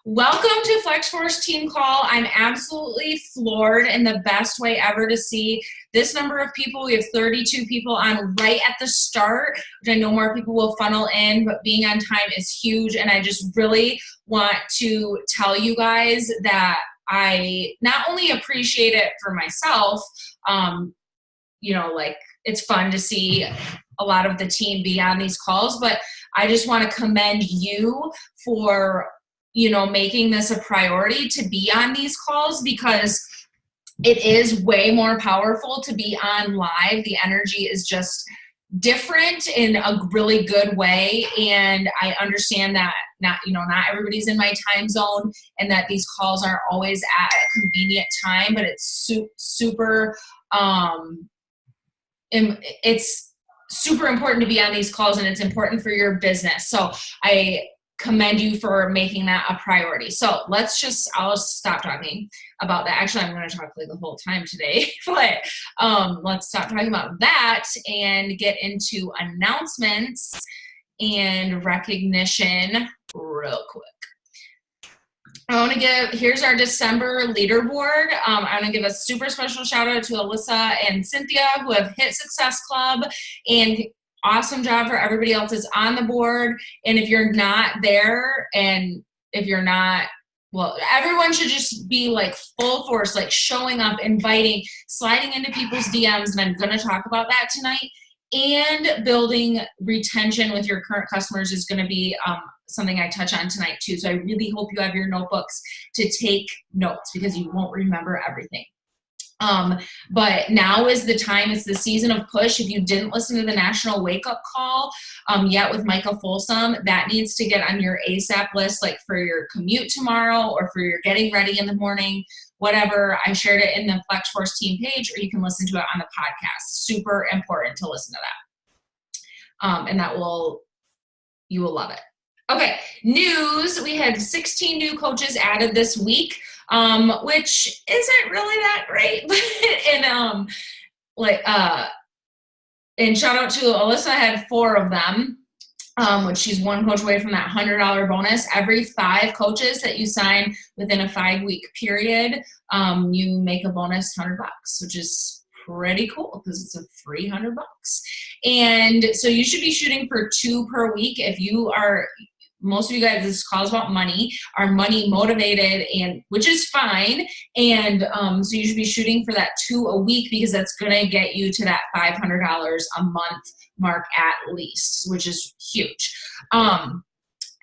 Welcome to FlexForce Team Call. I'm absolutely floored in the best way ever to see this number of people. We have 32 people on right at the start, which I know more people will funnel in, but being on time is huge. And I just really want to tell you guys that I not only appreciate it for myself, it's fun to see a lot of the team be on these calls, but I just want to commend you for making this a priority to be on these calls, because it is way more powerful to be on live. The energy is just different in a really good way. And I understand that not everybody's in my time zone and that these calls aren't always at a convenient time, but it's super it's super important to be on these calls, and it's important for your business. So I commend you for making that a priority. So I'll stop talking about that. Actually, I'm going to talk like the whole time today, but let's stop talking about that and get into announcements and recognition real quick. Here's our December leaderboard. I want to give a super special shout out to Alyssa and Cynthia, who have hit Success Club, and awesome job for everybody else that's on the board. And if you're not there, and if you're not, well, everyone should just be like full force, like showing up, inviting, sliding into people's DMs. And I'm going to talk about that tonight. And building retention with your current customers is going to be something I touch on tonight too. So I really hope you have your notebooks to take notes, because you won't remember everything. But now is the time. It's the season of push. If you didn't listen to the National Wake Up Call yet with Micah Folsom, that needs to get on your ASAP list, like for your commute tomorrow or for your getting ready in the morning, whatever. I shared it in the FlexForce team page, or you can listen to it on the podcast. Super important to listen to that. And you will love it. Okay, news. We had 16 new coaches added this week, which isn't really that great. And shout out to Alyssa. I had 4 of them, which she's one coach away from that $100 bonus. Every 5 coaches that you sign within a 5-week period, you make a bonus $100, which is pretty cool because it's a free $100. And so you should be shooting for 2 per week. If you are, most of you guys, this call is about money, are money motivated, and which is fine. And so you should be shooting for that 2 a week, because that's going to get you to that $500 a month mark at least, which is huge.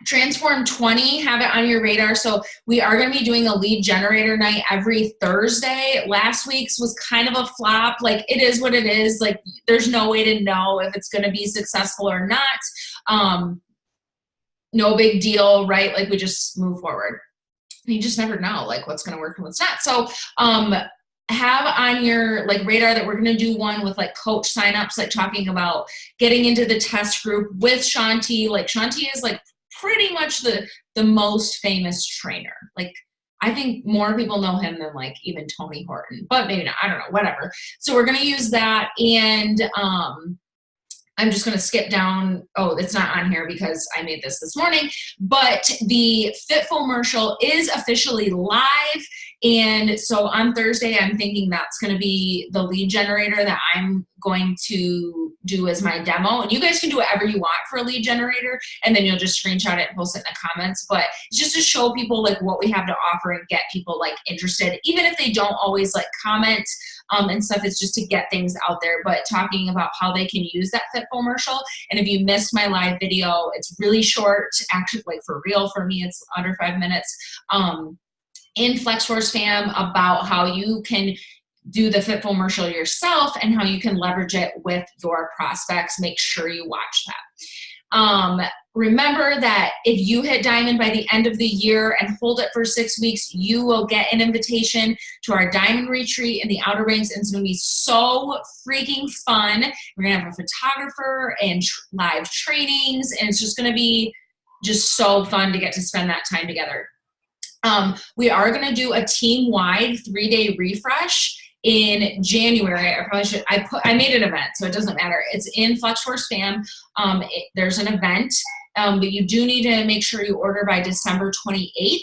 Transform 20, have it on your radar. So we are going to be doing a lead generator night every Thursday. Last week's was kind of a flop. Like, it is what it is. Like, there's no way to know if it's going to be successful or not. No big deal, right? Like, we just move forward. You just never know, like, what's going to work and what's not. So have on your radar that we're going to do one with coach signups, talking about getting into the test group with Shanti. Shanti is pretty much the most famous trainer. I think more people know him than even Tony Horton, but maybe not, I don't know, whatever. So we're going to use that. And I'm just going to skip down. Oh, it's not on here because I made this morning, but the Fitfomercial is officially live. And so on Thursday, I'm thinking that's going to be the lead generator that I'm going to do as my demo. And you guys can do whatever you want for a lead generator, and then you'll just screenshot it and post it in the comments. But it's just to show people what we have to offer and get people interested, even if they don't always comment and stuff. It's just to get things out there, but talking about how they can use that Fitfomercial. And if you missed my live video, it's really short, actually, for real, for me, it's under 5 minutes. In FlexForce Fam, about how you can do the Fitfomercial yourself and how you can leverage it with your prospects. Make sure you watch that. Remember that if you hit Diamond by the end of the year and hold it for 6 weeks, you will get an invitation to our Diamond Retreat in the Outer Banks, and it's going to be so freaking fun. We're going to have a photographer and live trainings, and it's just going to be just so fun to get to spend that time together. We are going to do a team-wide 3-day refresh in January. I made an event, so it doesn't matter. It's in FlexForce Fam. There's an event but you do need to make sure you order by December 28th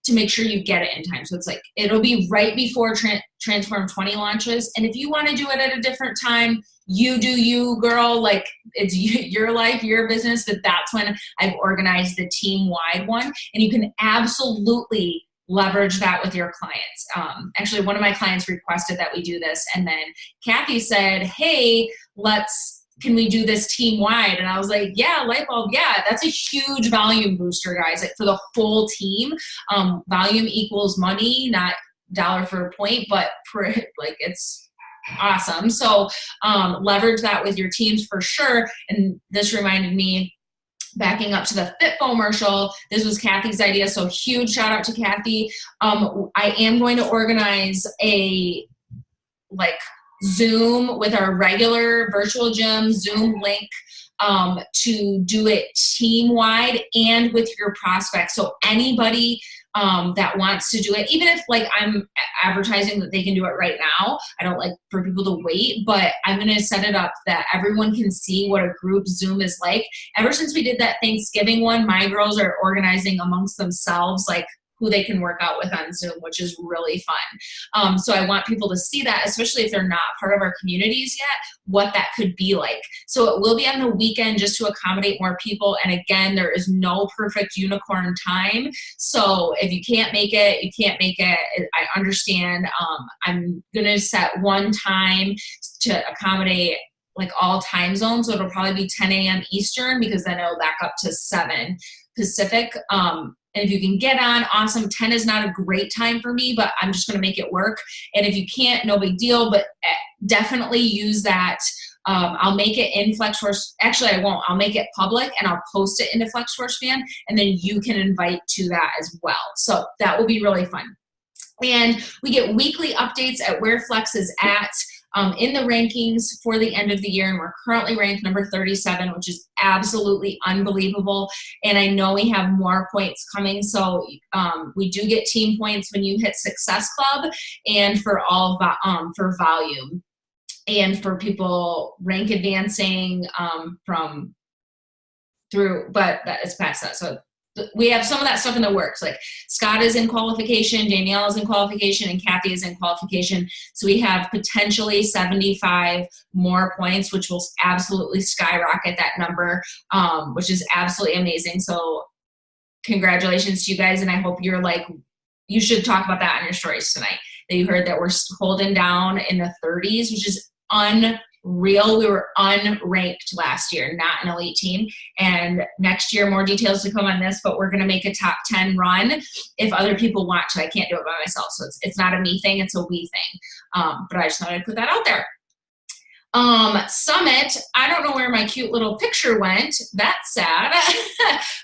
to make sure you get it in time. So it's like, it'll be right before Transform 20 launches. And if you want to do it at a different time, you do you, girl. Like, it's your life, your business, but that's when I've organized the team-wide one. And you can absolutely leverage that with your clients. Actually, one of my clients requested that we do this. And then Kathy said, hey, can we do this team-wide? And I was like, yeah, light bulb, yeah, that's a huge volume booster, guys. Like, for the full team, volume equals money, not dollar for a point, but like, it's awesome. So leverage that with your teams for sure. And this reminded me, backing up to the FitFomercial, this was Kathy's idea, so huge shout out to Kathy. I am going to organize a Zoom with our regular virtual gym Zoom link to do it team-wide and with your prospects. So anybody that wants to do it, even if I'm advertising that they can do it right now, I don't like for people to wait, but I'm going to set it up that everyone can see what a group Zoom is like. Ever since we did that Thanksgiving one, my girls are organizing amongst themselves who they can work out with on Zoom, which is really fun. So I want people to see that, especially if they're not part of our communities yet, what that could be like. So it will be on the weekend just to accommodate more people. And again, there is no perfect unicorn time. So if you can't make it, you can't make it. I understand. I'm going to set one time to accommodate all time zones. So it'll probably be 10 a.m. Eastern, because then it'll back up to 7 Pacific. And if you can get on, awesome. 10 is not a great time for me, but I'm just going to make it work. And if you can't, no big deal, but definitely use that. I'll make it in FlexForce. Actually, I won't. I'll make it public and I'll post it into FlexForce Fan, and then you can invite to that as well. So that will be really fun. And we get weekly updates at where Flex is at in the rankings for the end of the year. And we're currently ranked number 37, which is absolutely unbelievable. And I know we have more points coming. So we do get team points when you hit Success Club, and for all for volume, and for people rank advancing but it's past that. So we have some of that stuff in the works. Scott is in qualification, Danielle is in qualification, and Kathy is in qualification. So we have potentially 75 more points, which will absolutely skyrocket that number, which is absolutely amazing. So congratulations to you guys. And I hope you should talk about that on your stories tonight, that you heard that we're holding down in the 30s, which is unreal. We were unranked last year, not an elite team. And next year, more details to come on this, but we're going to make a top 10 run if other people want to. I can't do it by myself. So it's not a me thing, it's a we thing. But I just thought I'd put that out there. Summit, I don't know where my cute little picture went. That's sad.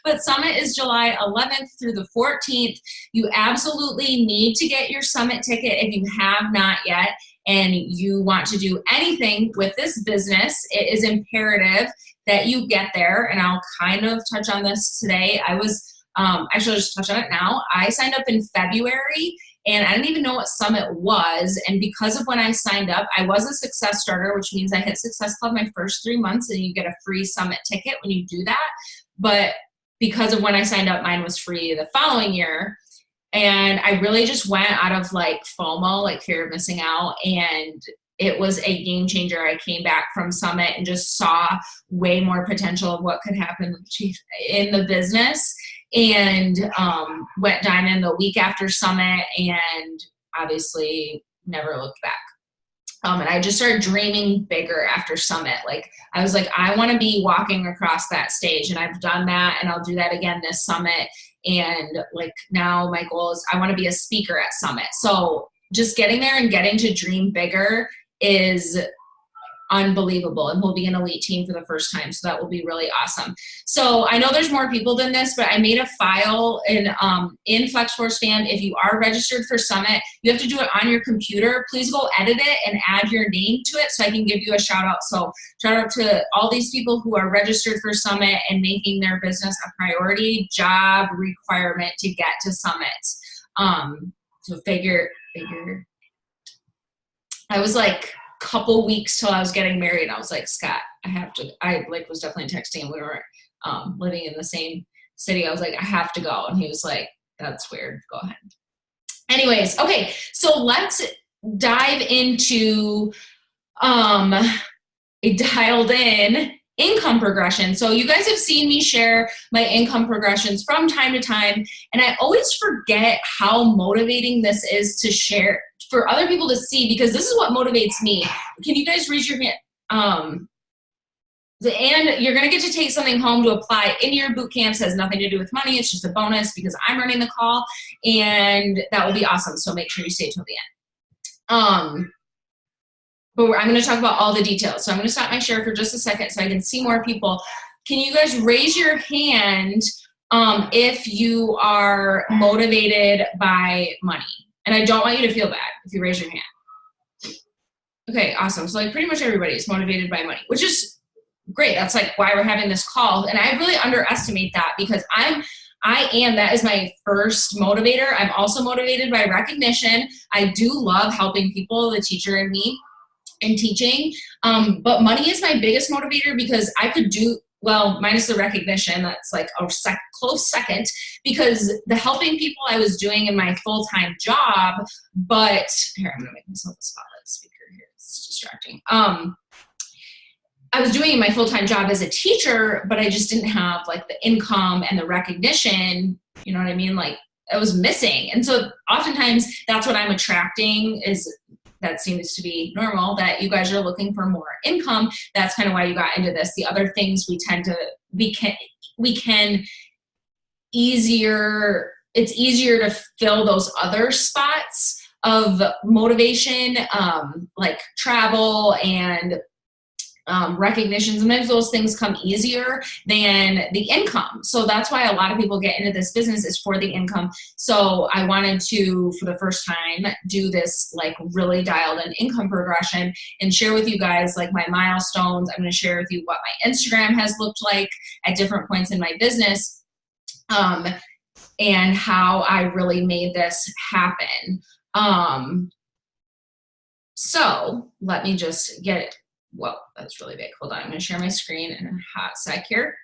But Summit is July 11th through the 14th. You absolutely need to get your Summit ticket if you have not yet, and you want to do anything with this business. It is imperative that you get there, and I'll kind of touch on this today. Actually, I'll just touch on it now. I signed up in February, and I didn't even know what Summit was. And because of when I signed up, I was a Success Starter, which means I hit Success Club my first 3 months, and you get a free Summit ticket when you do that. But because of when I signed up, mine was free the following year. And I really just went out of FOMO, fear of missing out. And it was a game changer. I came back from Summit and just saw way more potential of what could happen in the business. And went diamond the week after Summit, and obviously never looked back. And I just started dreaming bigger after Summit. I was I want to be walking across that stage, and I've done that, and I'll do that again this Summit. And now my goal is I want to be a speaker at Summit. So just getting there and getting to dream bigger is unbelievable, and we'll be an elite team for the first time, so that will be really awesome. So I know there's more people than this, but I made a file in FlexForce Fan. If you are registered for Summit, you have to do it on your computer. Please go edit it and add your name to it so I can give you a shout out. So shout out to all these people who are registered for Summit and making their business a priority job requirement to get to Summit. So figure I was couple weeks till I was getting married, and I was Scott, I was definitely texting, and we were living in the same city. I was like, I have to go. And he was like, that's weird. Go ahead. Anyways, okay. So let's dive into a dialed in income progression. So you guys have seen me share my income progressions from time to time, and I always forget how motivating this is to share for other people to see, because this is what motivates me. Can you guys raise your hand? And you're going to get to take something home to apply in your boot camps. It has nothing to do with money. It's just a bonus because I'm running the call, and that will be awesome. So make sure you stay till the end. But I'm going to talk about all the details. So I'm going to stop my share for just a second so I can see more people. Can you guys raise your hand if you are motivated by money? And I don't want you to feel bad if you raise your hand. Okay, awesome. So like pretty much everybody is motivated by money, which is great. That's like why we're having this call. And I really underestimate that because that is my first motivator. I'm also motivated by recognition. I do love helping people, the teacher in me, in teaching. But money is my biggest motivator because I could do, well, minus the recognition, that's like a close second, because the helping people I was doing in my full-time job, but here, I'm gonna make myself a spotlight speaker here, it's distracting. I was doing my full-time job as a teacher, but I just didn't have like the income and the recognition, you know what I mean? Like I was missing. And so oftentimes that's what I'm attracting is, that seems to be normal, that you guys are looking for more income. That's kind of why you got into this. The other things we can easier, it's easier to fill those other spots of motivation, like travel and recognition. Sometimes those things come easier than the income. So that's why a lot of people get into this business is for the income. So I wanted to, for the first time, do this like really dialed in income progression and share with you guys like my milestones. I'm going to share with you what my Instagram has looked like at different points in my business, and how I really made this happen. So let me just get it. Whoa, that's really big. Hold on, I'm going to share my screen in a hot sec here.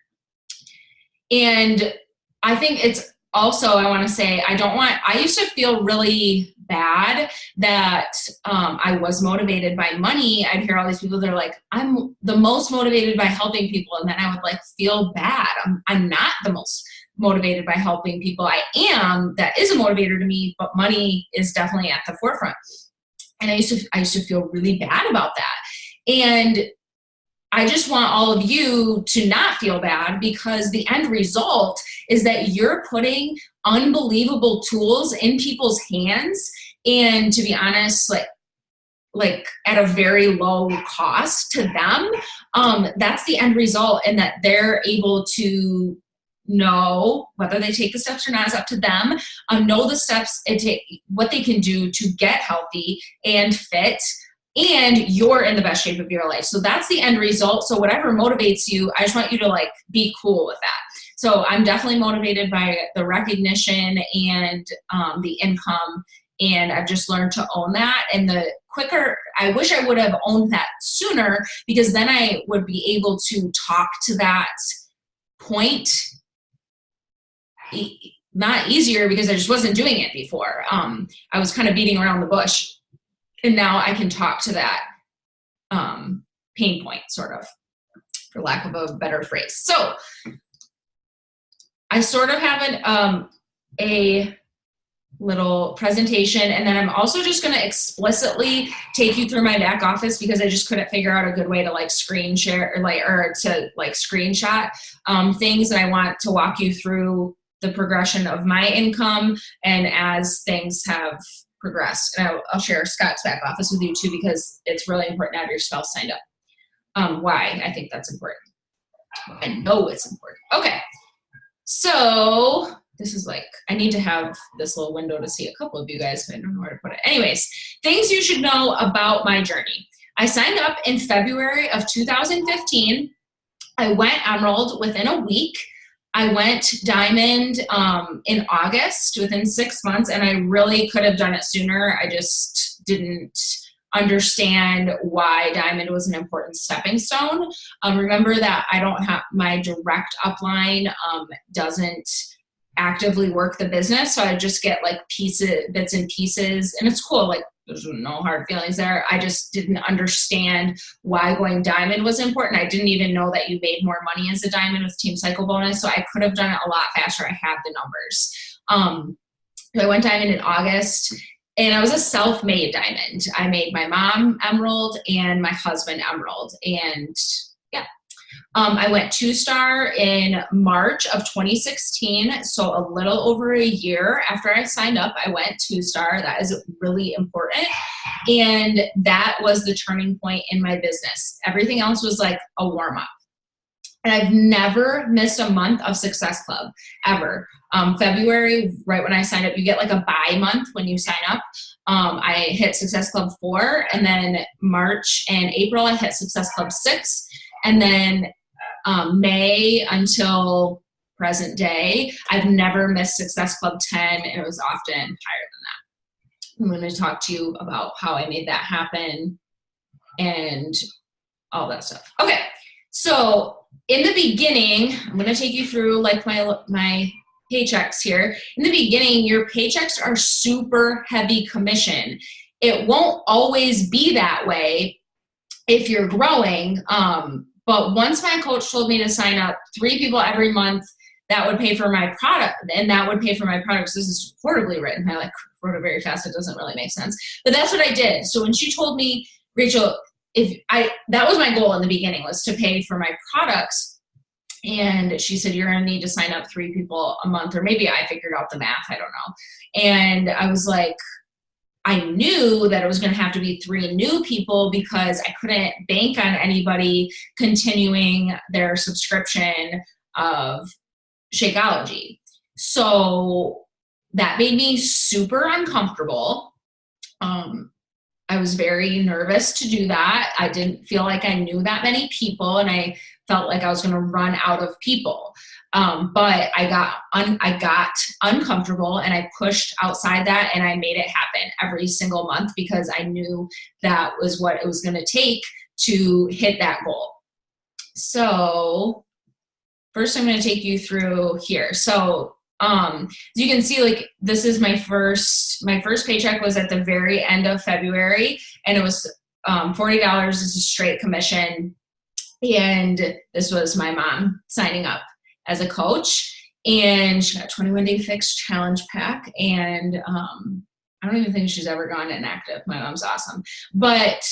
And I think it's also, I want to say, I used to feel really bad that I was motivated by money. I'd hear all these people that are like, I'm the most motivated by helping people. And then I would like feel bad. I'm not the most motivated by helping people. I am, that is a motivator to me, but money is definitely at the forefront. And I used to feel really bad about that. And I just want all of you to not feel bad, because the end result is that you're putting unbelievable tools in people's hands. And to be honest, like at a very low cost to them, that's the end result. And that they're able to know whether they take the steps or not is up to them. Know the steps what they can do to get healthy and fit, and you're in the best shape of your life. So that's the end result. So whatever motivates you, I just want you to like be cool with that. So I'm definitely motivated by the recognition and the income. And I've just learned to own that. And the quicker, I wish I would have owned that sooner, because then I would be able to talk to that point. Not easier, because I just wasn't doing it before. I was kind of beating around the bush. And now I can talk to that pain point, sort of, for lack of a better phrase. So I sort of have a little presentation, and then I'm also just going to explicitly take you through my back office, because I just couldn't figure out a good way to like screen share or to screenshot things. And I want to walk you through the progression of my income and as things have progressed. And I'll share Scott's back office with you too, because it's really important to have your spouse signed up. Why I think that's important. I know it's important. Okay. So this is like, I need to have this little window to see a couple of you guys, but I don't know where to put it. Anyways, things you should know about my journey. I signed up in February of 2015. I went Emerald within a week. I went Diamond in August, within 6 months, and I really could have done it sooner. I just didn't understand why diamond was an important stepping stone. Remember that I don't have my direct upline doesn't actively work the business. So I just get like bits and pieces, and it's cool. Like there's no hard feelings there. I just didn't understand why going diamond was important. I didn't even know that you made more money as a diamond with Team Cycle Bonus. So I could have done it a lot faster. I have the numbers. I went diamond in August, and I was a self-made diamond. I made my mom emerald and my husband emerald. And yeah, I went 2-star in March of 2016. So a little over a year after I signed up, I went 2-star. That is really important. And that was the turning point in my business. Everything else was like a warm-up. And I've never missed a month of Success Club, ever. February, right when I signed up, you get like a buy month when you sign up. I hit Success Club 4, and then March and April, I hit Success Club 6. And then May until present day, I've never missed Success Club 10, and it was often higher than that. I'm going to talk to you about how I made that happen and all that stuff. Okay, so in the beginning, I'm going to take you through like my paychecks here. In the beginning, your paychecks are super heavy commission. It won't always be that way if you're growing. But once my coach told me to sign up 3 people every month, that would pay for my product, and that would pay for my products. This is horribly written. I like wrote it very fast. It doesn't really make sense. But that's what I did. So when she told me, Rachel, that was my goal in the beginning, was to pay for my products. And she said, you're going to need to sign up 3 people a month, or maybe I figured out the math. I don't know. And I was like, I knew that it was going to have to be 3 new people because I couldn't bank on anybody continuing their subscription of Shakeology. So that made me super uncomfortable. I was very nervous to do that. I didn't feel like I knew that many people, and I felt like I was going to run out of people. But I got uncomfortable, and I pushed outside that, and I made it happen every single month because I knew that was what it was going to take to hit that goal. So first I'm going to take you through here. So as you can see, like this is my first paycheck was at the very end of February, and it was $40 as a straight commission. And this was my mom signing up as a coach, and she got a 21-day fixed challenge pack. And I don't even think she's ever gone inactive. My mom's awesome. But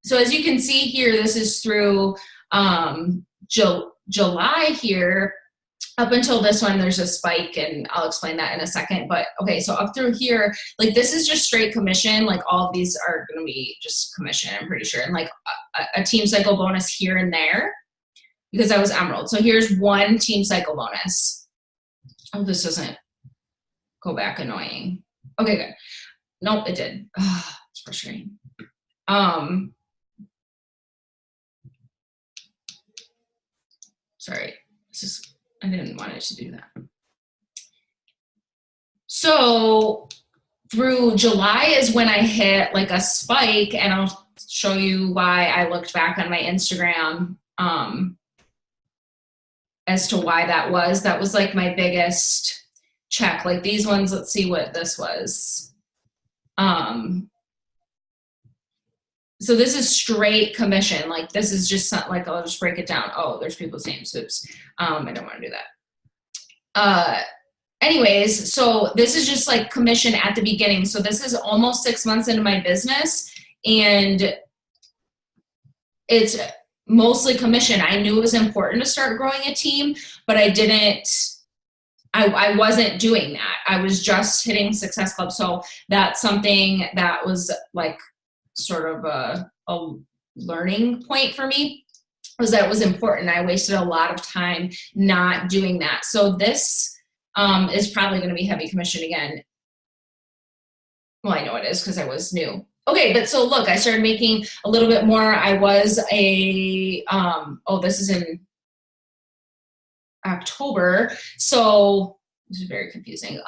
so as you can see here, this is through July here. Up until this one, there's a spike, and I'll explain that in a second. But okay, so up through here, like this is just straight commission. Like all of these are going to be just commission, I'm pretty sure. And like a Team Cycle bonus here and there because I was Emerald. So here's 1 Team Cycle bonus. Oh, this doesn't go back annoying. Okay, good. Nope, it did. Oh, it's frustrating. Sorry, I didn't want it to do that. So through July is when I hit like a spike, and I'll show you why I looked back on my Instagram as to why that was. That was like my biggest check. Like these ones, let's see what this was. So this is straight commission. Like this is just something, like I'll just break it down. Oh, there's people's names. Oops. I don't want to do that. Anyways, so this is just like commission at the beginning. So this is almost 6 months into my business, and it's mostly commission. I knew it was important to start growing a team, but I wasn't doing that. I was just hitting Success Club. So that's something that was like sort of a learning point for me, was that it was important. I wasted a lot of time not doing that. So this is probably going to be heavy commission again. Well, I know it is because I was new. Okay, but so look, I started making a little bit more. I was this is in October. So this is very confusing.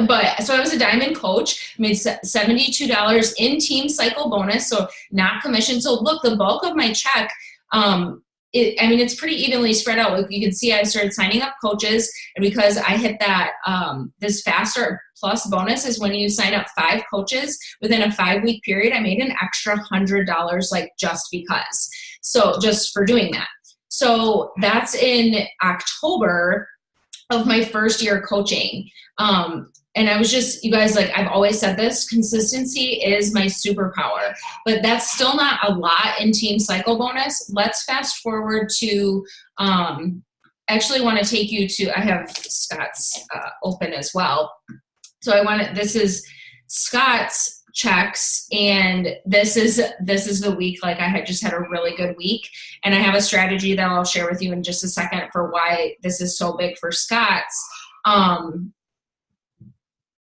But so I was a diamond coach, made $72 in team cycle bonus, so not commission. So look, the bulk of my check, it's pretty evenly spread out. Like you can see, I started signing up coaches, and because I hit that, this Fast Start Plus bonus is when you sign up 5 coaches within a 5-week period, I made an extra $100, like just because. So just for doing that. So that's in October of my first year coaching. And I was just, you guys, like I've always said this, consistency is my superpower, but that's still not a lot in team cycle bonus. Let's fast forward to, actually want to take you to, I have Scott's open as well. So this is Scott's checks, and this is the week, like I had just had a really good week, and I have a strategy that I'll share with you in just a second for why this is so big for Scott's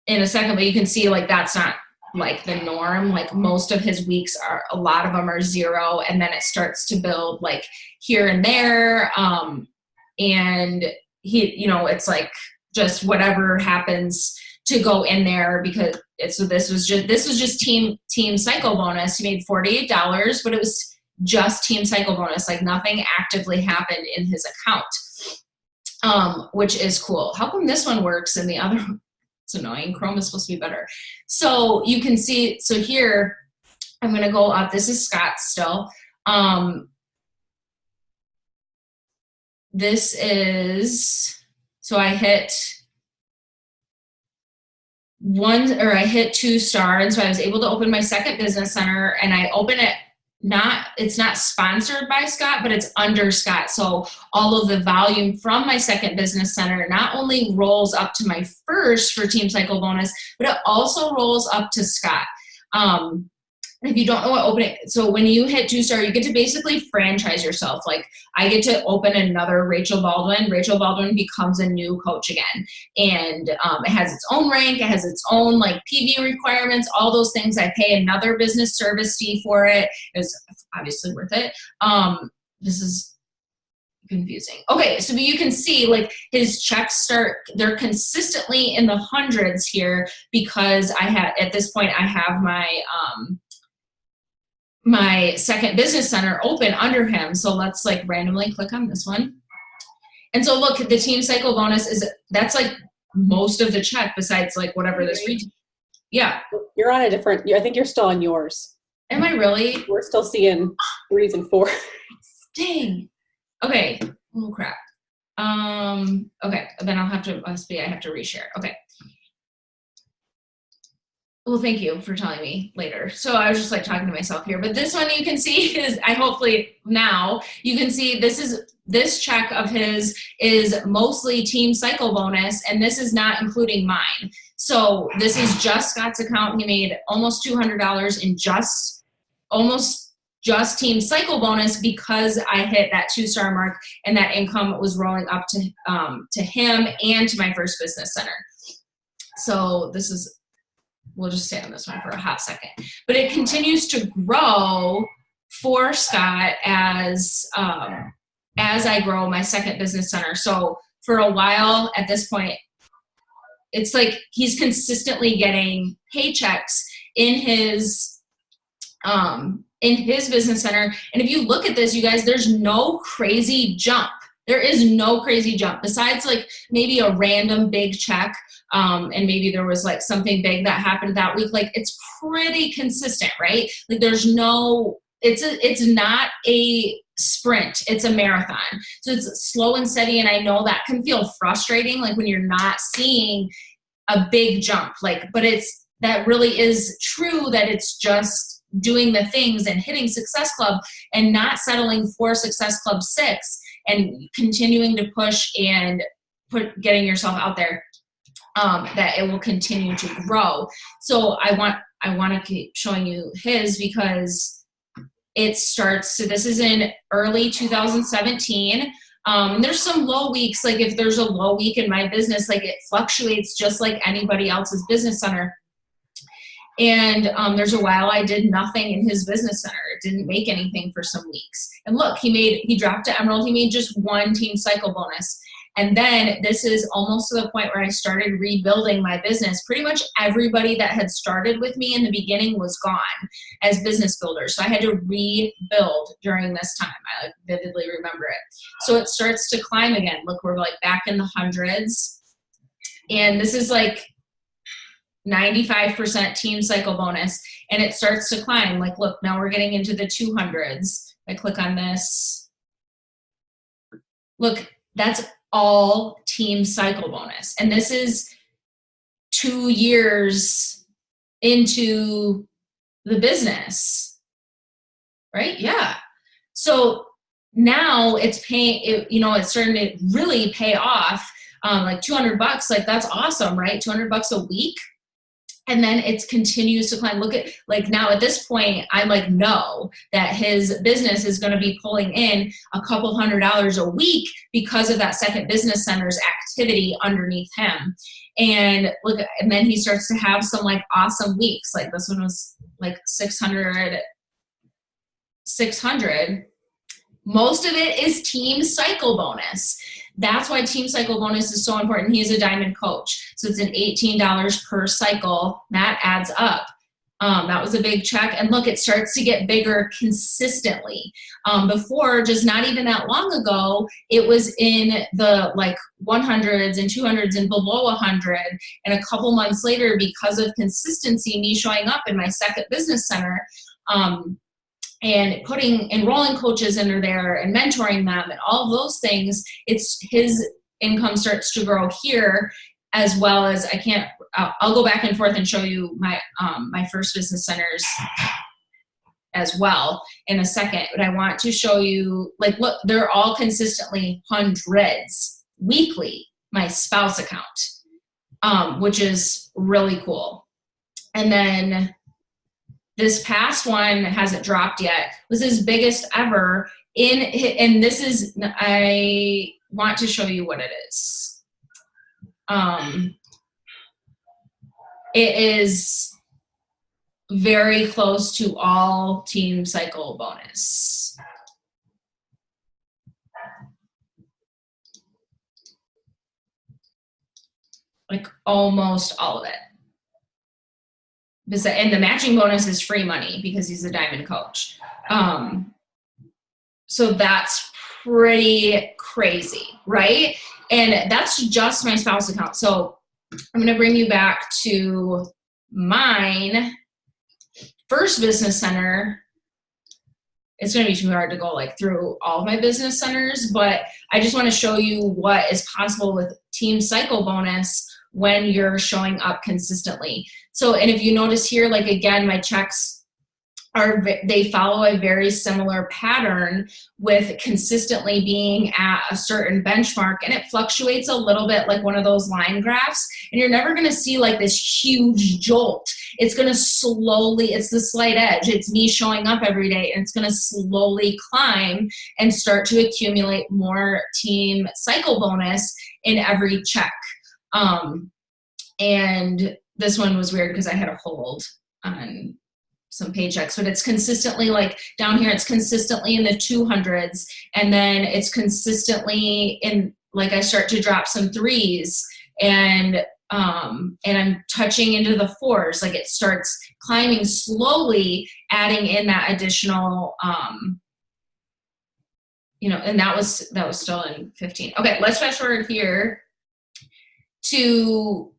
in a second. But you can see, like, that's not like the norm. Like most of his weeks are, a lot of them are 0, and then it starts to build like here and there, and he, it's like just whatever happens to go in there, because this was just team cycle bonus. He made $48, but it was just team cycle bonus. Like nothing actively happened in his account, which is cool. How come this one works and the other? It's annoying. Chrome is supposed to be better. So you can see. So here, I'm going to go up. This is Scott still. This is. So I hit. I hit 2-star, and so I was able to open my second business center, and I open it, it's not sponsored by Scott, but it's under Scott. So all of the volume from my second business center not only rolls up to my first for team cycle bonus, but it also rolls up to Scott. If you don't know what opening, so when you hit 2-star, you get to basically franchise yourself. Like I get to open another Rachel Baldwin. Rachel Baldwin becomes a new coach again. And it has its own rank. It has its own like PV requirements, all those things. I pay another business service fee for it. It's obviously worth it. This is confusing. Okay, so you can see like his checks they're consistently in the hundreds here, because at this point I have my second business center open under him. So let's like randomly click on this one. And so look, the team cycle bonus that's like most of the check, besides like whatever this retail. Yeah. You're on a different, I think you're still on yours. Am I really? We're still seeing 3s and 4s. Dang. Okay. Oh crap. Okay. Then I have to reshare. Okay. Well, thank you for telling me later. So I was just like talking to myself here, but this one you can see is, hopefully now you can see this check of his is mostly team cycle bonus, and this is not including mine. So this is just Scott's account. He made almost $200 in almost just team cycle bonus, because I hit that 2-star mark, and that income was rolling up to him and to my first business center. So we'll just stay on this one for a hot second. But it continues to grow for Scott as I grow my second business center. So for a while at this point, it's like he's consistently getting paychecks in his business center. And if you look at this, you guys, there's no crazy jump. There is no crazy jump besides like maybe a random big check. And maybe there was like something big that happened that week. Like it's pretty consistent, right? Like it's not a sprint, it's a marathon. So it's slow and steady. And I know that can feel frustrating, like when you're not seeing a big jump, like, but that really is true, that it's just doing the things and hitting Success Club and not settling for Success Club 6 and continuing to push and getting yourself out there. That it will continue to grow. So I want to keep showing you his, because it starts. So this is in early 2017. And there's some low weeks. Like if there's a low week in my business, like it fluctuates just like anybody else's business center. And there's a while I did nothing in his business center. It didn't make anything for some weeks. And look, he dropped to Emerald. He made just 1 team cycle bonus. And then this is almost to the point where I started rebuilding my business. Pretty much everybody that had started with me in the beginning was gone as business builders. So I had to rebuild during this time. I like vividly remember it. So it starts to climb again. Look, we're like back in the hundreds. And this is like 95% team cycle bonus, and it starts to climb. Like, look, now we're getting into the 200s. I click on this. Look, that's all team cycle bonus. And this is 2 years into the business, right? Yeah. So now it's paying, it's starting to really pay off. Like $200, like that's awesome, right? $200 a week. And then it continues to climb. Look at, like, now at this point, I like know that his business is going to be pulling in a couple $100 a week because of that second business center's activity underneath him. And look, and then he starts to have some like awesome weeks. Like this one was like 600. Most of it is team cycle bonus. That's why team cycle bonus is so important. He is a diamond coach. So it's an $18 per cycle. That adds up. That was a big check. And look, it starts to get bigger consistently. Before, just not even that long ago, it was in the like 100s and 200s and below 100. And a couple months later, because of consistency, me showing up in my second business center, and enrolling coaches under there and mentoring them and all of those things, it's his income starts to grow here, as well as I'll go back and forth and show you my first business centers as well in a second. But I want to show you, like, look, they're all consistently hundreds weekly, my spouse account, which is really cool. And then this past one hasn't dropped yet. Was his biggest ever and this is, I want to show you what it is. It is very close to all team cycle bonus. Like almost all of it. And the matching bonus is free money because he's a diamond coach. So that's pretty crazy, right? And that's just my spouse account. So I'm going to bring you back to mine first business center. It's going to be too hard to go like through all of my business centers, but I just want to show you what is possible with team cycle bonus when you're showing up consistently. So, and if you notice here, like again, my checks they follow a very similar pattern with consistently being at a certain benchmark, and it fluctuates a little bit like one of those line graphs, and you're never going to see like this huge jolt. It's going to slowly, it's the slight edge. It's me showing up every day, and it's going to slowly climb and start to accumulate more team cycle bonus in every check. And this one was weird because I had a hold on some paychecks, but it's consistently like down here, it's consistently in the 200s. And then it's consistently in, like, I start to drop some threes and I'm touching into the fours. Like it starts climbing slowly, adding in that additional, and that was still in 15. Okay. Let's fast forward here to,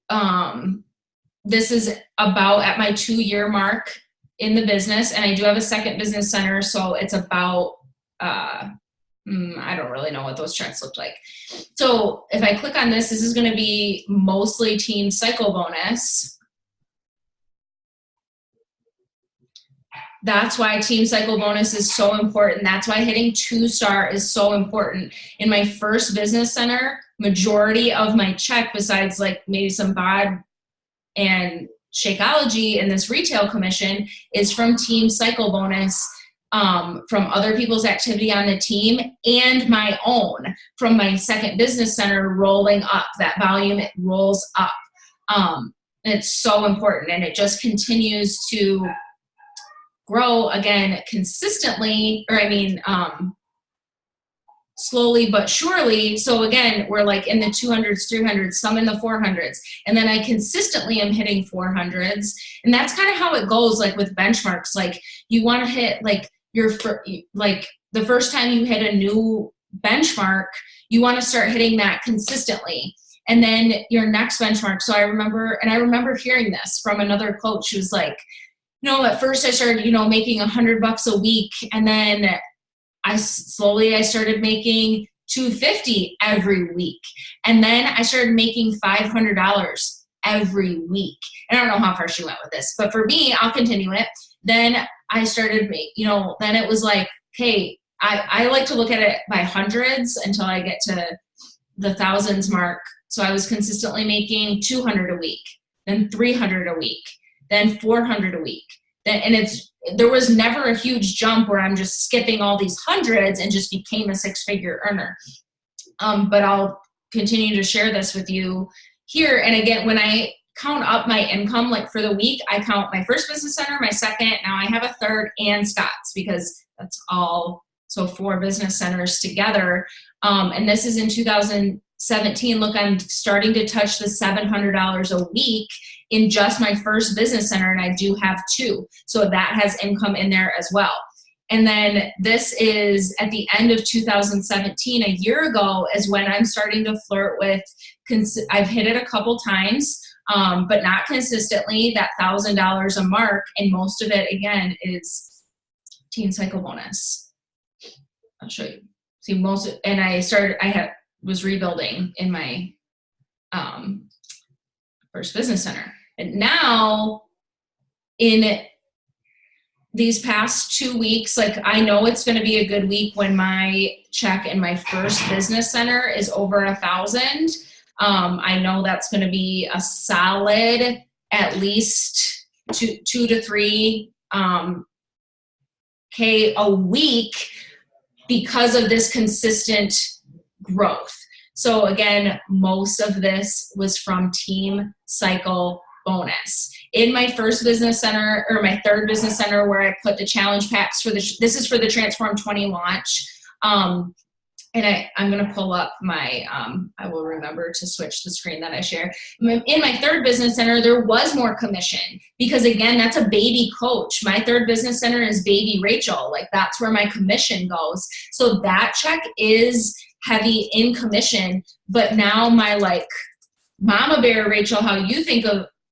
this is about at my 2-year mark in the business, and I do have a second business center, so it's about, I don't really know what those checks look like. So if I click on this, this is going to be mostly team cycle bonus. That's why team cycle bonus is so important. That's why hitting 2-star is so important. In my first business center, majority of my check, besides like maybe some BOD and Shakeology and this retail commission, is from team cycle bonus, from other people's activity on the team, and my own from my second business center rolling up. That volume, it rolls up. And it's so important, and it just continues to grow again consistently, slowly but surely. So again, we're like in the 200s, 300s, some in the 400s. And then I consistently am hitting 400s. And that's kind of how it goes, like with benchmarks. Like you want to hit like like the first time you hit a new benchmark, you want to start hitting that consistently. And then your next benchmark. So I remember hearing this from another coach who's like, at first I started, making $100 a week. And then I started making $250 every week. And then I started making $500 every week. And I don't know how far she went with this, but for me, I'll continue it. Then I started, then it was like, hey, I like to look at it by hundreds until I get to the thousands mark. So I was consistently making 200 a week, then 300 a week, then 400 a week. There was never a huge jump where I'm just skipping all these hundreds and just became a six-figure earner. But I'll continue to share this with you here. And again, when I count up my income, like for the week, I count my first business center, my second, now I have a third, and Scott's, because that's all, so 4 business centers together. And this is in 2017. Look, I'm starting to touch the $700 a week in just my first business center, and I do have 2. So that has income in there as well. And then this is at the end of 2017, a year ago, is when I'm starting to flirt with, I've hit it a couple times, but not consistently, that $1,000 a mark. And most of it, again, is Teen Cycle Bonus. I'll show you. See, I was rebuilding in my first business center. And now in these past 2 weeks, like I know it's going to be a good week when my check in my first business center is over 1,000. I know that's going to be a solid at least 2 to 3 K a week because of this consistent growth. So again, most of this was from Teen Cycle Bonus. In my first business center, or my third business center, where I put the challenge packs this is for the Transform 20 launch. And I'm going to pull up my, I will remember to switch the screen that I share. In my third business center, there was more commission because, again, that's a baby coach. My third business center is baby Rachel. Like, that's where my commission goes. So that check is heavy in commission. But now my, like, mama bear Rachel, how you think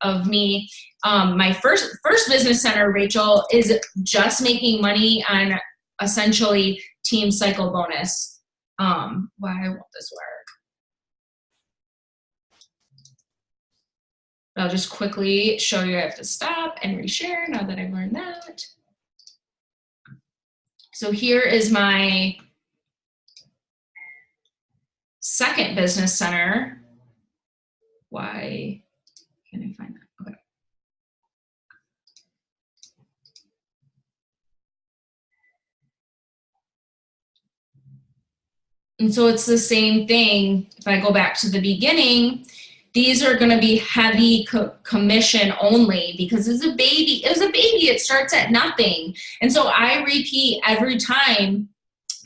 of me, my first business center, Rachel, is just making money on essentially Teen Cycle Bonus. Why won't this work? I'll just quickly show you. I have to stop and reshare now that I've learned that. So here is my second business center. Why can't I find that? Okay. And so it's the same thing. If I go back to the beginning, these are going to be heavy commission only because it's a baby. It was a baby. It starts at nothing. And so I repeat every time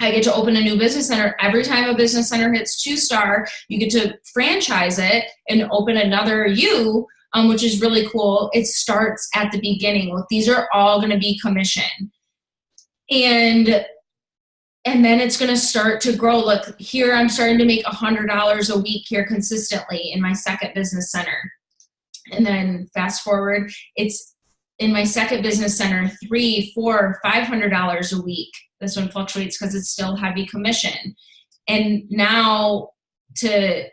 I get to open a new business center. Every time a business center hits 2-star, you get to franchise it and open another U, which is really cool. It starts at the beginning. Look, these are all going to be commission. And then it's going to start to grow. Look, here I'm starting to make $100 a week here consistently in my second business center. And then fast forward, it's in my second business center, $300, $400, $500 a week. This one fluctuates because it's still heavy commission. And now to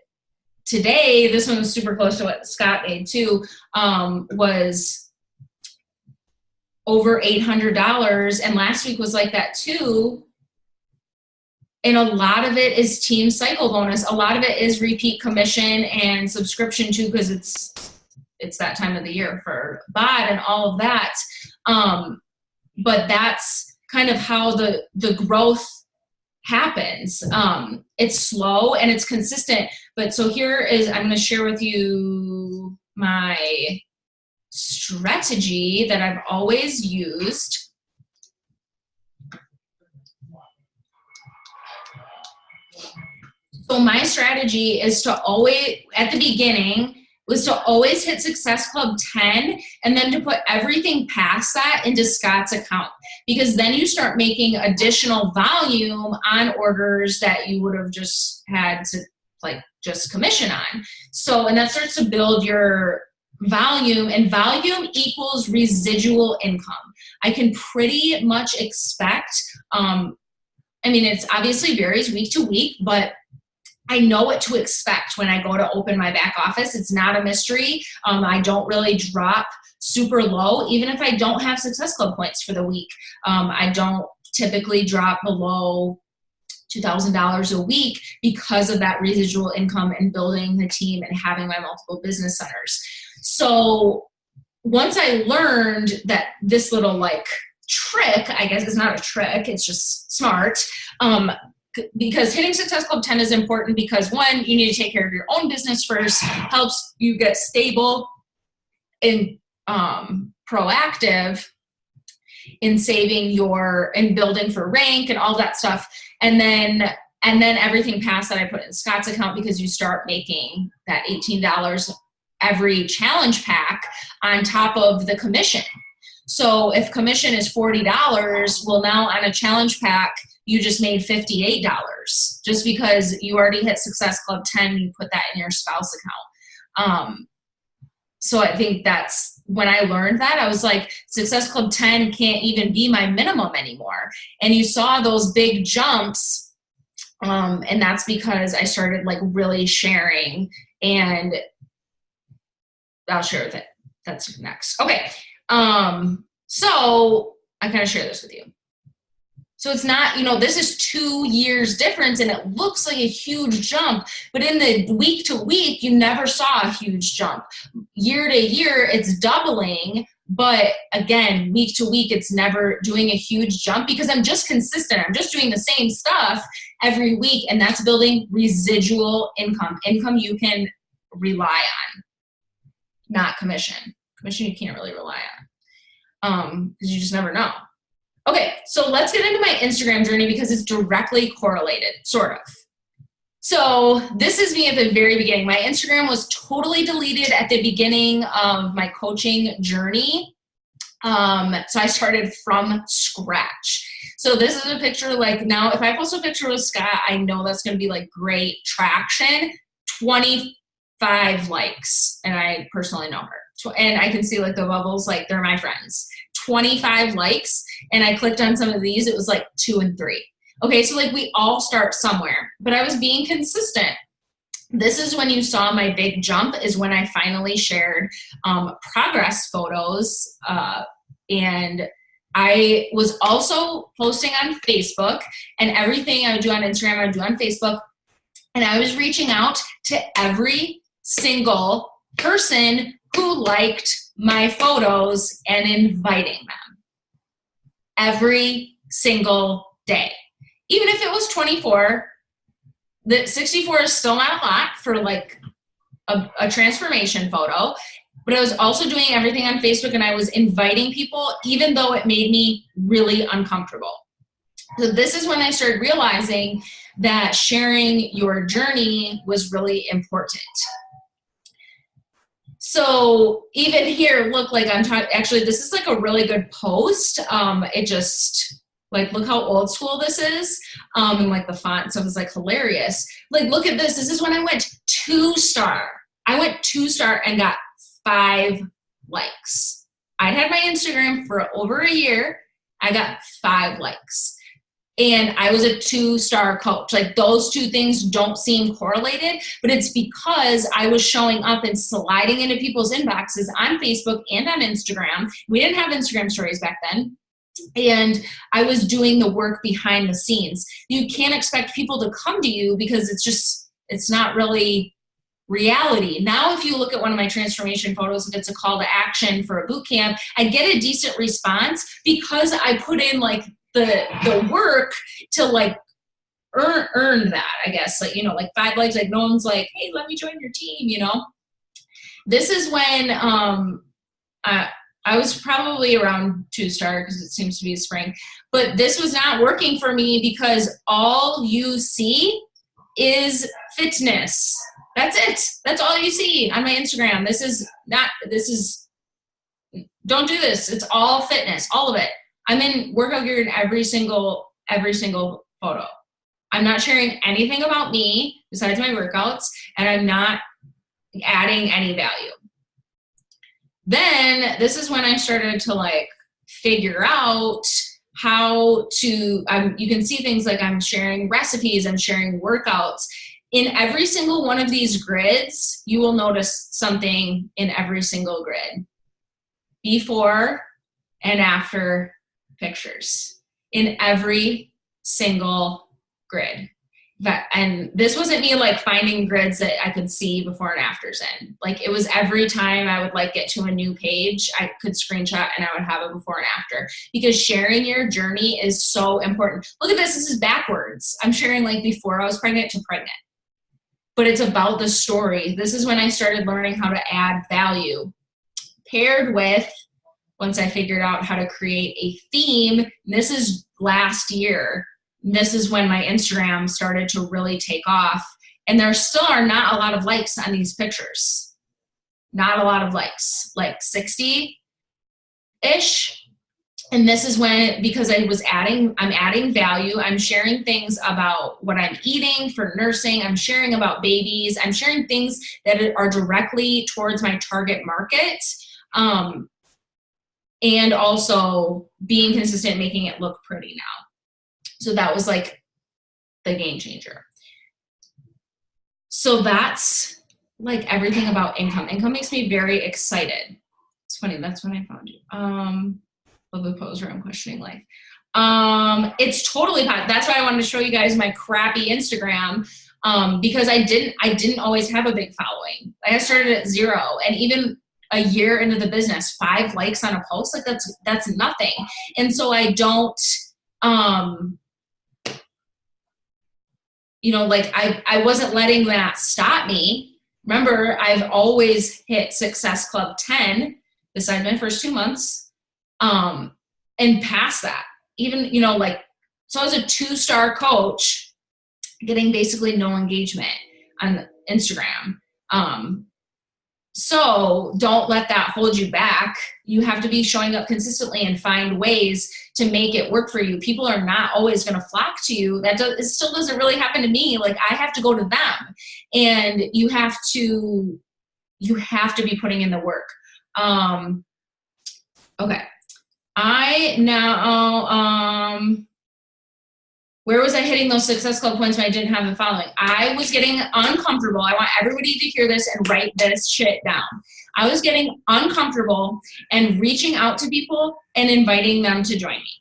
today, this one was super close to what Scott made too, was over $800. And last week was like that too. And a lot of it is Teen Cycle Bonus. A lot of it is repeat commission and subscription too, because it's that time of the year for BOD and all of that. But that's kind of how the growth happens. It's slow and it's consistent. But so here is, I'm going to share with you my strategy that I've always used. So my strategy is to always, at the beginning, was to always hit Success Club 10 and then to put everything past that into Scott's account. Because then you start making additional volume on orders that you would have just had to like just commission on. So, and that starts to build your volume, and volume equals residual income. I can pretty much expect, it's obviously varies week to week, but I know what to expect when I go to open my back office. It's not a mystery. I don't really drop super low, even if I don't have Success Club points for the week. I don't typically drop below $2,000 a week because of that residual income and building the team and having my multiple business centers. So once I learned that this little like trick, I guess it's not a trick, it's just smart, because hitting Success Club 10 is important because, one, you need to take care of your own business first, helps you get stable and proactive in saving and building for rank and all that stuff. And then everything past that I put in Scott's account, because you start making that $18 every challenge pack on top of the commission. So if commission is $40, well, now on a challenge pack, you just made $58 just because you already hit Success Club 10. You put that in your spouse account. So I think that's when I learned that, I was like, Success Club 10 can't even be my minimum anymore. And you saw those big jumps. And that's because I started like really sharing, and I'll share that. That's next. Okay. So I kind of share this with you. So it's not, this is 2 years difference and it looks like a huge jump, but in the week to week, you never saw a huge jump. Year to year, it's doubling, but again, week to week, it's never doing a huge jump because I'm just consistent. I'm just doing the same stuff every week, and that's building residual income you can rely on, not commission. Commission you can't really rely on because you just never know. Okay, so let's get into my Instagram journey because it's directly correlated, sort of. So this is me at the very beginning. My Instagram was totally deleted at the beginning of my coaching journey. So I started from scratch. So this is a picture, like now if I post a picture with Scott, I know that's going to be like great traction, 25 likes. And I personally know her. And I can see like the bubbles, like they're my friends. 25 likes, and I clicked on some of these, it was like 2 and 3. Okay, so like we all start somewhere, but I was being consistent. This is when you saw my big jump, is when I finally shared progress photos, and I was also posting on Facebook, and everything I would do on Instagram, I would do on Facebook, and I was reaching out to every single person who liked my photos and inviting them every single day. Even if it was 24, that 64 is still not a lot for like a transformation photo, but I was also doing everything on Facebook and I was inviting people, even though it made me really uncomfortable. So this is when I started realizing that sharing your journey was really important. So even here, look, like I'm talking, actually, this is like a really good post. It just, like, look how old school this is. And like the font and stuff is like hilarious. Like, look at this. This is when I went 2-star. I went 2-star and got 5 likes. I'd had my Instagram for over a year. I got 5 likes. And I was a 2-star coach. Like those two things don't seem correlated, but it's because I was showing up and sliding into people's inboxes on Facebook and on Instagram. We didn't have Instagram stories back then. And I was doing the work behind the scenes. You can't expect people to come to you because it's not really reality. Now, if you look at one of my transformation photos, if it's a call to action for a boot camp, I get a decent response because I put in like the work to like earn that, I guess, like, like 5 likes, like no one's like, hey, let me join your team, This is when I was probably around 2-star because it seems to be spring, but this was not working for me because all you see is fitness. That's it. That's all you see on my Instagram. Don't do this. It's all fitness, all of it. I'm in workout gear in every single photo. I'm not sharing anything about me besides my workouts, and I'm not adding any value. Then this is when I started to like figure out how to, you can see things like I'm sharing recipes, I'm sharing workouts. In every single one of these grids, you will notice something in every single grid. Before and after pictures in every single grid. And this wasn't me like finding grids that I could see before and afters in. Like it was every time I would like get to a new page, I could screenshot and I would have a before and after, because sharing your journey is so important. Look at this. This is backwards. I'm sharing like before I was pregnant to pregnant, but it's about the story. This is when I started learning how to add value, paired with, once I figured out how to create a theme. This is last year. This is when my Instagram started to really take off. And there still are not a lot of likes on these pictures. Not a lot of likes, like 60-ish. And this is when, because I'm adding value. I'm sharing things about what I'm eating for nursing. I'm sharing about babies. I'm sharing things that are directly towards my target market. And also being consistent, making it look pretty now. So that was like the game changer. So that's like everything about income. Income makes me very excited. It's funny, that's when I found you. The poser, I'm questioning life. It's totally hot. That's why I wanted to show you guys my crappy Instagram, because I didn't always have a big following. I started at 0, and even a year into the business, 5 likes on a post, like that's nothing. And so I don't, like I wasn't letting that stop me. Remember, I've always hit Success Club 10 besides my first 2 months, and past that. Even, so I was a 2-star coach getting basically no engagement on Instagram. So don't let that hold you back. You have to be showing up consistently and find ways to make it work for you. People are not always going to flock to you. It still doesn't really happen to me. Like I have to go to them, and you have to be putting in the work. Okay. Where was I hitting those Success Club points when I didn't have the following? I was getting uncomfortable. I want everybody to hear this and write this shit down. I was getting uncomfortable and reaching out to people and inviting them to join me.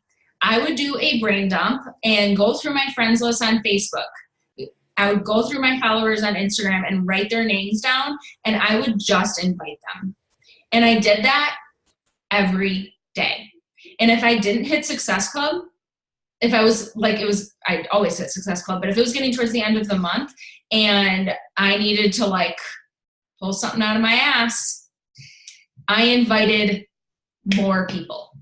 I would do a brain dump and go through my friends list on Facebook. I would go through my followers on Instagram and write their names down, and I would just invite them. And I did that every day. And if I didn't hit Success Club, if I was like, I'd always hit Success Club, but if it was getting towards the end of the month and I needed to like pull something out of my ass, I invited more people.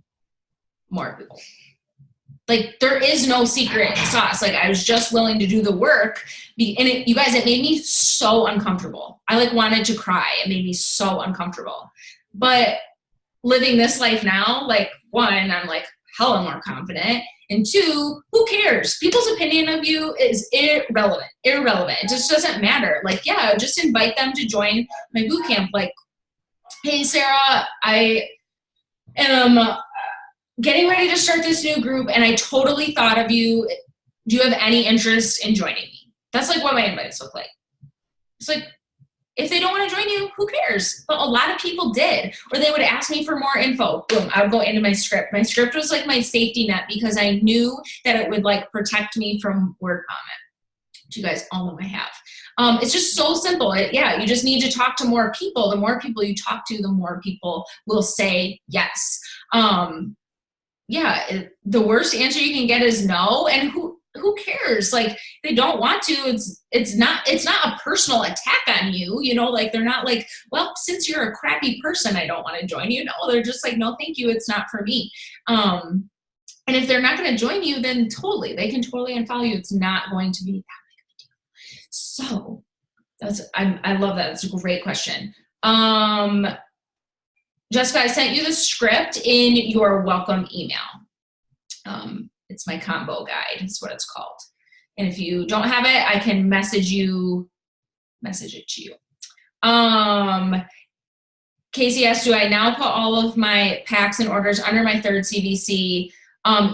Like there is no secret sauce. Like I was just willing to do the work. And you guys, it made me so uncomfortable. I like wanted to cry. It made me so uncomfortable. But living this life now, like 1, I'm like hella more confident. And 2, who cares? People's opinion of you is irrelevant. It just doesn't matter. Like, yeah, just invite them to join my boot camp. Like, hey, Sarah, I am getting ready to start this new group, and I totally thought of you. Do you have any interest in joining me? That's like what my invites look like. It's like, if they don't want to join you, who cares? But a lot of people did. Or they would ask me for more info. Boom, I would go into my script. My script was like my safety net because I knew that it would like protect me from word comment, which you guys all know I have. It's just so simple. You just need to talk to more people. The more people you talk to, the more people will say yes. The worst answer you can get is no. And who cares? Like they don't want to. It's not a personal attack on you. Like they're not like, well, since you're a crappy person, I don't want to join you. No, they're just like, no, thank you. It's not for me. And if they're not going to join you, then they can totally unfollow you. It's not going to be that big of a deal. So I love that. It's a great question. Jessica, I sent you the script in your welcome email. It's my combo guide, is what it's called. And if you don't have it, I can message it to you. Casey asked, do I now put all of my packs and orders under my third CVC?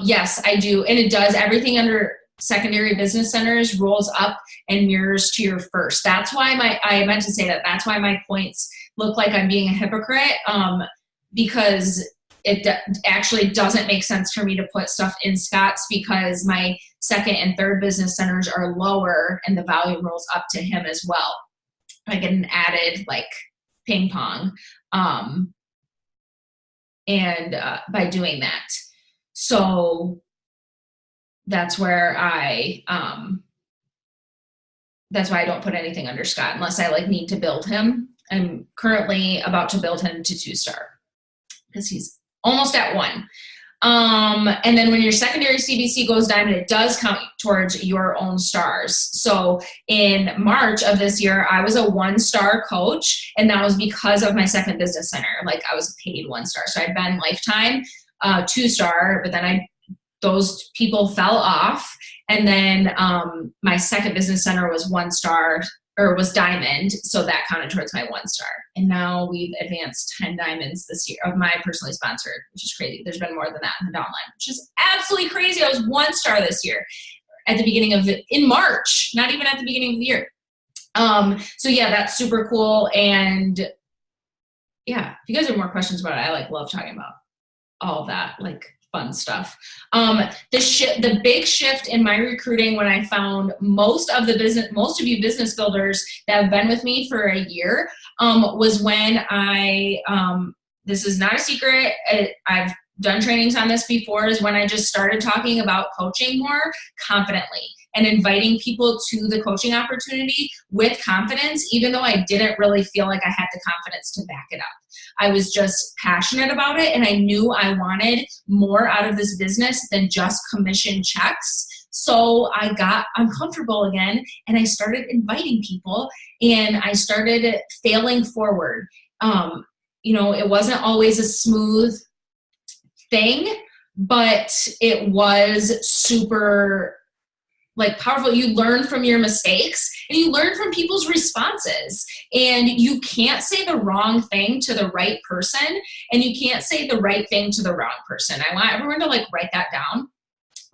Yes, I do. And it does. Everything under secondary business centers rolls up and mirrors to your first. That's why I meant to say that. That's why my points look like I'm being a hypocrite, because it actually doesn't make sense for me to put stuff in Scott's, because my second and third business centers are lower and the volume rolls up to him as well. I get an added like ping pong, and by doing that. So that's where that's why I don't put anything under Scott unless I like need to build him. I'm currently about to build him to 2-star because he's almost at 1. And then when your secondary CVC goes diamond, it does count towards your own stars. So in March of this year, I was a 1-star coach, and that was because of my second business center. Like I was paid 1-star. So I'd been lifetime 2-star, but then those people fell off. And then my second business center was 1-star, or was diamond, so that counted towards my 1-star. And now we've advanced 10 diamonds this year of my personally sponsored, which is crazy. There's been more than that in the downline, which is absolutely crazy. I was 1-star this year at the beginning of it, in March, not even at the beginning of the year. So yeah, that's super cool. And yeah, if you guys have more questions about it, I love talking about all of that, fun stuff. The big shift in my recruiting when I found most of you business builders that have been with me for a year, was when this is not a secret, I've done trainings on this before, is when I just started talking about coaching more confidently and inviting people to the coaching opportunity with confidence, even though I didn't really feel like I had the confidence to back it up. I was just passionate about it, and I knew I wanted more out of this business than just commission checks. So I got uncomfortable again, and I started inviting people, and I started failing forward. It wasn't always a smooth thing, but it was super powerful. You learn from your mistakes, and you learn from people's responses, and you can't say the wrong thing to the right person, and you can't say the right thing to the wrong person. I want everyone to write that down,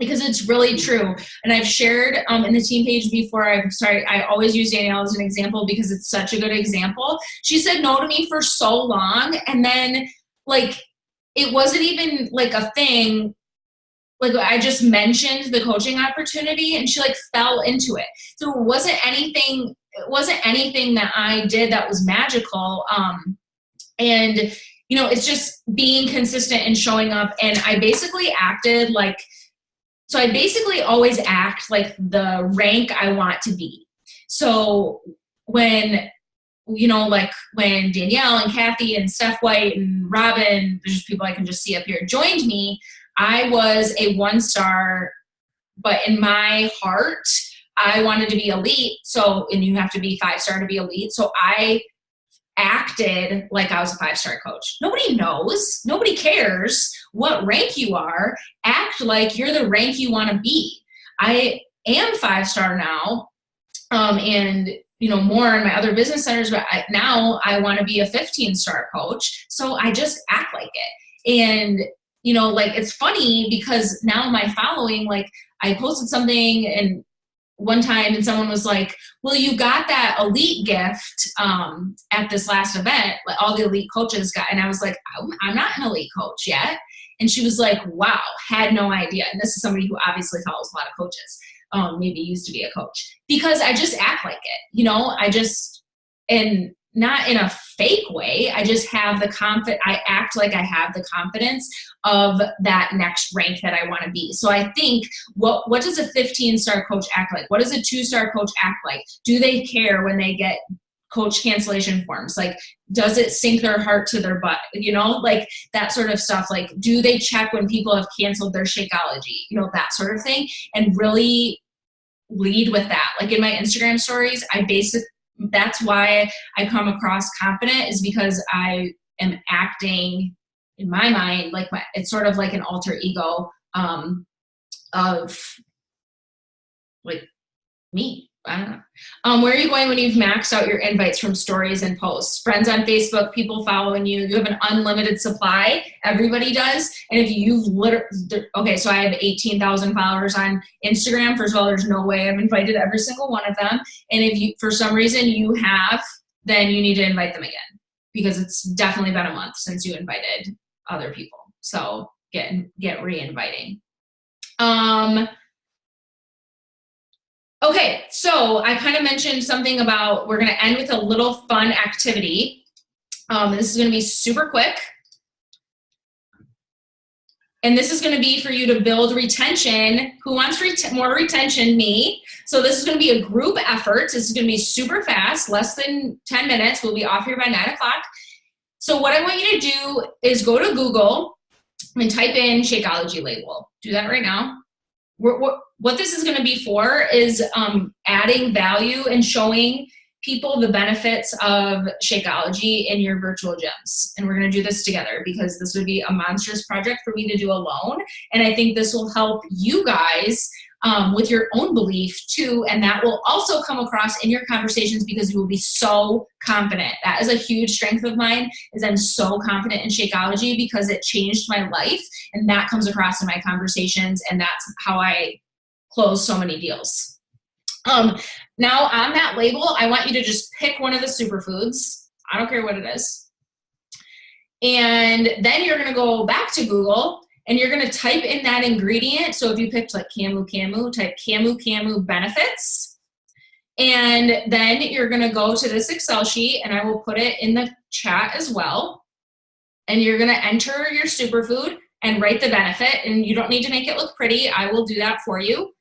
because it's really true. And I've shared in the team page before, I always use Danielle as an example because it's such a good example. She said no to me for so long, and then it wasn't even a thing. I just mentioned the coaching opportunity, and she fell into it. So it wasn't anything that I did that was magical. And it's just being consistent and showing up. And I basically acted so I basically always act like the rank I want to be. So when when Danielle and Kathy and Steph White and Robin, there's just people I can just see up here, joined me, I was a 1-star, but in my heart, I wanted to be elite. And you have to be 5-star to be elite. So I acted like I was a 5-star coach. Nobody knows. Nobody cares what rank you are. Act like you're the rank you want to be. I am 5-star now, and more in my other business centers, but now I want to be a 15-star coach. So I just act like it. And it's funny because now my following, I posted something and one time and someone was like, well, you got that elite gift at this last event, all the elite coaches got, and I was like, I'm not an elite coach yet. And she was like, wow, had no idea. And this is somebody who obviously follows a lot of coaches, maybe used to be a coach, because I just act like it, and not in a fake way. I just have I act like I have the confidence of that next rank that I want to be. So I think, what does a 15-star coach act like? What does a 2-star coach act like? Do they care when they get coach cancellation forms? Does it sink their heart to their butt? That sort of stuff. Do they check when people have canceled their Shakeology? That sort of thing. And really lead with that. Like in my Instagram stories, that's why I come across confident, is because I am acting in my mind like it's sort of like an alter ego of like me. I don't know. Where are you going when you've maxed out your invites from stories and posts? Friends on Facebook, people following you. You have an unlimited supply. Everybody does. And if you've okay, so I have 18,000 followers on Instagram. First of all, there's no way I've invited every single one of them. And if you, for some reason you have, then you need to invite them again, because it's definitely been a month since you invited other people. So get re-inviting. Okay, so I kind of mentioned something about, we're going to end with a little fun activity. This is going to be super quick. And this is going to be for you to build retention. Who wants more retention? Me. So this is going to be a group effort. This is going to be super fast, less than 10 minutes. We'll be off here by 9 o'clock. So what I want you to do is go to Google and type in Shakeology label. Do that right now. What this is going to be for is adding value and showing people the benefits of Shakeology in your virtual gyms. And we're going to do this together, because this would be a monstrous project for me to do alone. And I think this will help you guys with your own belief too. And that will also come across in your conversations, because you will be so confident. That is a huge strength of mine, is I'm so confident in Shakeology because it changed my life. And that comes across in my conversations. And that's how I close so many deals. Now on that label, I want you to just pick one of the superfoods. I don't care what it is. And then you're going to go back to Google and you're going to type in that ingredient. So if you picked like Camu, type Camu benefits. And then you're going to go to this Excel sheet, and I will put it in the chat as well. And you're going to enter your superfood and write the benefit. And you don't need to make it look pretty. I will do that for you.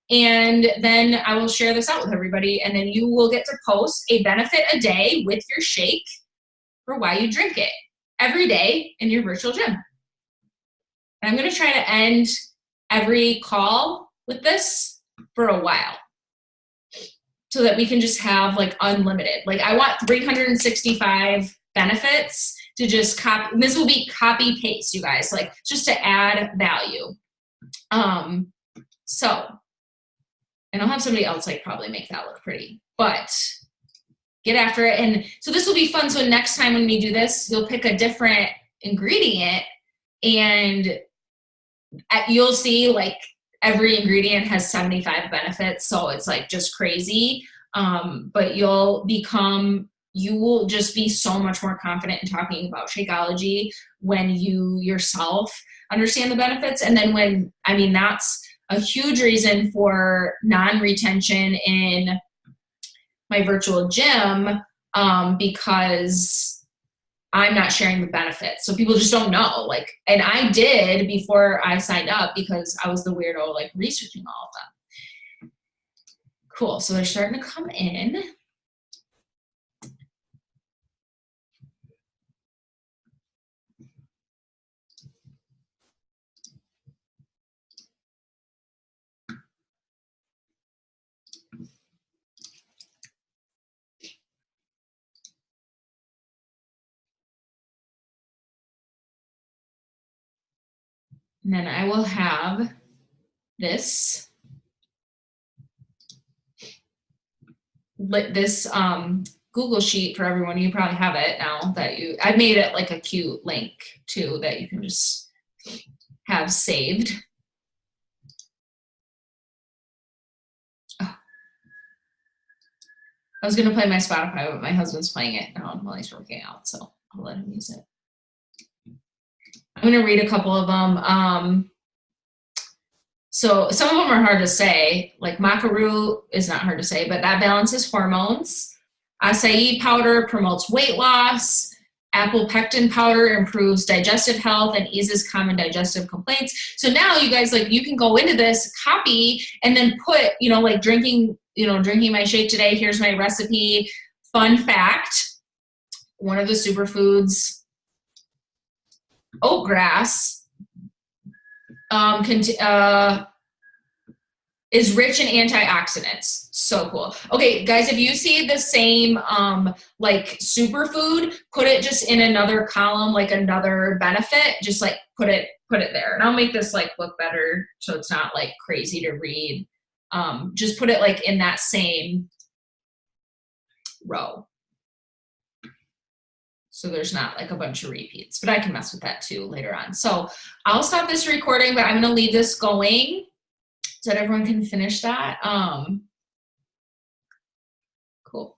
And then I will share this out with everybody. And then you will get to post a benefit a day with your shake for why you drink it every day in your virtual gym. And I'm going to try to end every call with this for a while, so that we can just have like unlimited. Like I want 365 benefits to just copy. This will be copy paste, you guys, like just to add value. So, and I'll have somebody else like probably make that look pretty, but get after it. And so this will be fun. So next time when we do this, you'll pick a different ingredient, and you'll see like every ingredient has 75 benefits. So it's like just crazy. But you will just be so much more confident in talking about Shakeology when you yourself understand the benefits. And then that's a huge reason for non-retention in my virtual gym, because I'm not sharing the benefits. So people just don't know, like, and I did before I signed up because I was the weirdo, like researching all of them. Cool, so they're starting to come in. And then I will have this Google sheet for everyone. You probably have it now that I made it like a cute link too that you can just have saved. Oh. I was gonna play my Spotify, but my husband's playing it now while he's working out, so I'll let him use it. I'm going to read a couple of them. So some of them are hard to say, like macaroon is not hard to say, but that balances hormones. Acai powder promotes weight loss. Apple pectin powder improves digestive health and eases common digestive complaints. So now you guys, like, you can go into this, copy, and then put, like drinking my shake today. Here's my recipe. Fun fact, one of the superfoods, oatgrass, is rich in antioxidants. So cool. Okay, guys, if you see the same like superfood, put it just in another column, like another benefit, just like put it there. And I'll make this like look better so it's not like crazy to read. Just put it like in that same row. So there's not like a bunch of repeats, but I can mess with that too later on. So I'll stop this recording, but I'm gonna leave this going so that everyone can finish that. Cool.